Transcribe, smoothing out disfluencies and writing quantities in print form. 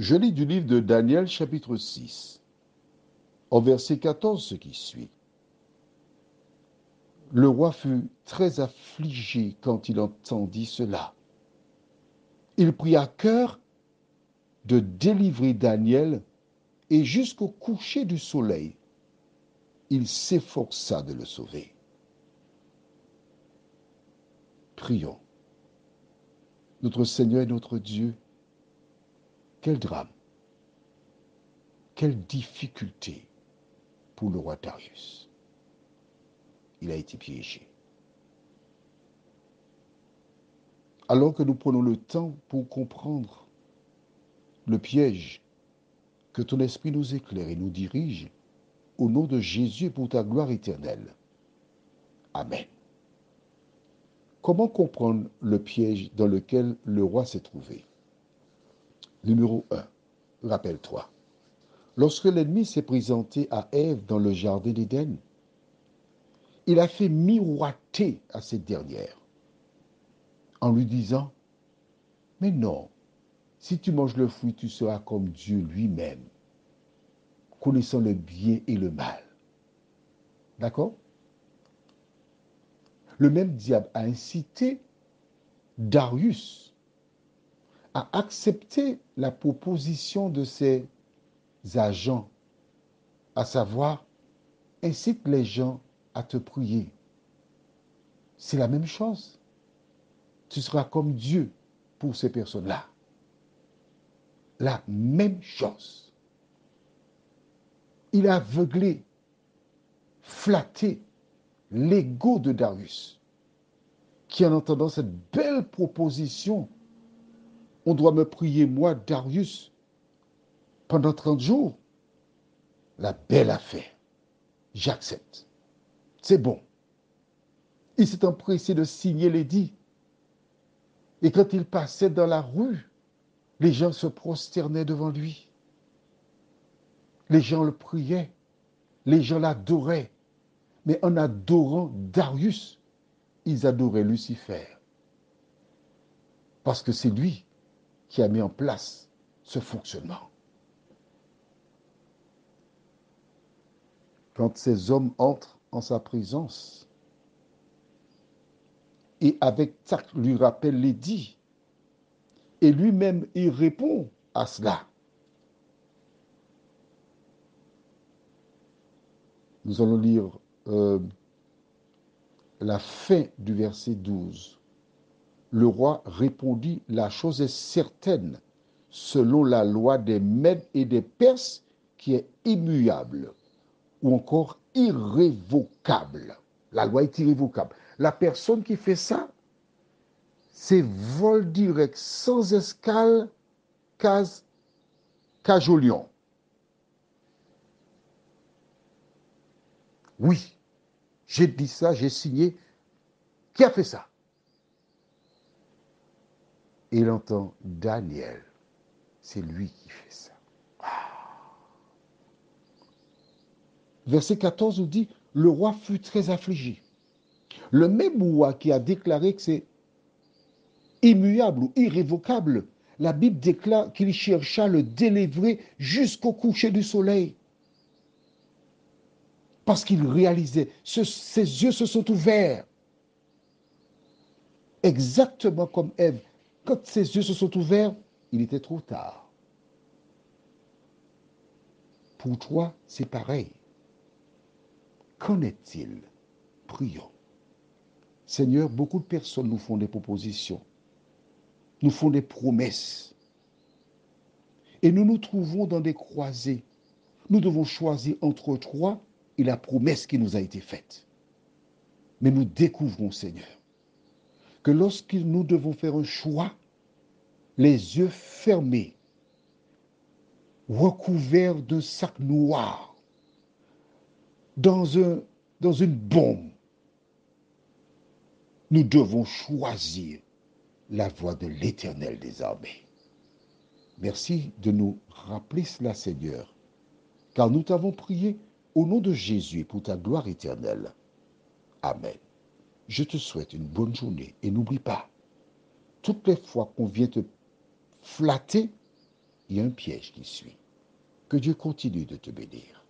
Je lis du livre de Daniel chapitre 6, au verset 14 ce qui suit. Le roi fut très affligé quand il entendit cela. Il prit à cœur de délivrer Daniel et jusqu'au coucher du soleil, il s'efforça de le sauver. Prions. Notre Seigneur et notre Dieu, quel drame, quelle difficulté pour le roi Darius. Il a été piégé. Alors que nous prenons le temps pour comprendre le piège, que ton esprit nous éclaire et nous dirige, au nom de Jésus pour ta gloire éternelle. Amen. Comment comprendre le piège dans lequel le roi s'est trouvé? Numéro 1. Rappelle-toi. Lorsque l'ennemi s'est présenté à Ève dans le jardin d'Éden, il a fait miroiter à cette dernière en lui disant, mais non, si tu manges le fruit, tu seras comme Dieu lui-même, connaissant le bien et le mal. D'accord? Le même diable a incité Darius à accepter la proposition de ses agents, à savoir, incite les gens à te prier. C'est la même chose. Tu seras comme Dieu pour ces personnes-là. La même chose. Il a aveuglé, flatté l'ego de Darius, qui en entendant cette belle proposition, on doit me prier, moi, Darius, pendant 30 jours, la belle affaire. J'accepte. C'est bon. Il s'est empressé de signer l'édit. Et quand il passait dans la rue, les gens se prosternaient devant lui. Les gens le priaient. Les gens l'adoraient. Mais en adorant Darius, ils adoraient Lucifer. Parce que c'est lui qui a mis en place ce fonctionnement. Quand ces hommes entrent en sa présence et avec tact lui rappellent l'édit, et lui-même il répond à cela. Nous allons lire la fin du verset 12. Le roi répondit, la chose est certaine, selon la loi des Mèdes et des Perses, qui est immuable, ou encore irrévocable. La loi est irrévocable. La personne qui fait ça, c'est vol direct, sans escale, cage au lion. Oui, j'ai dit ça, j'ai signé. Qui a fait ça? Et il entend Daniel. C'est lui qui fait ça. Verset 14 nous dit, le roi fut très affligé. Le même roi qui a déclaré que c'est immuable ou irrévocable, la Bible déclare qu'il chercha à le délivrer jusqu'au coucher du soleil. Parce qu'il réalisait, ses yeux se sont ouverts. Exactement comme Ève. Quand ses yeux se sont ouverts, il était trop tard. Pour toi, c'est pareil. Qu'en est-il? Prions. Seigneur, beaucoup de personnes nous font des propositions, nous font des promesses. Et nous nous trouvons dans des croisées. Nous devons choisir entre toi et la promesse qui nous a été faite. Mais nous découvrons, Seigneur, que lorsque nous devons faire un choix, les yeux fermés, recouverts d'un sac noir, dans une bombe, nous devons choisir la voie de l'Éternel des armées. Merci de nous rappeler cela, Seigneur, car nous t'avons prié au nom de Jésus pour ta gloire éternelle. Amen. Je te souhaite une bonne journée et n'oublie pas, toutes les fois qu'on vient te flatter, il y a un piège qui suit. Que Dieu continue de te bénir.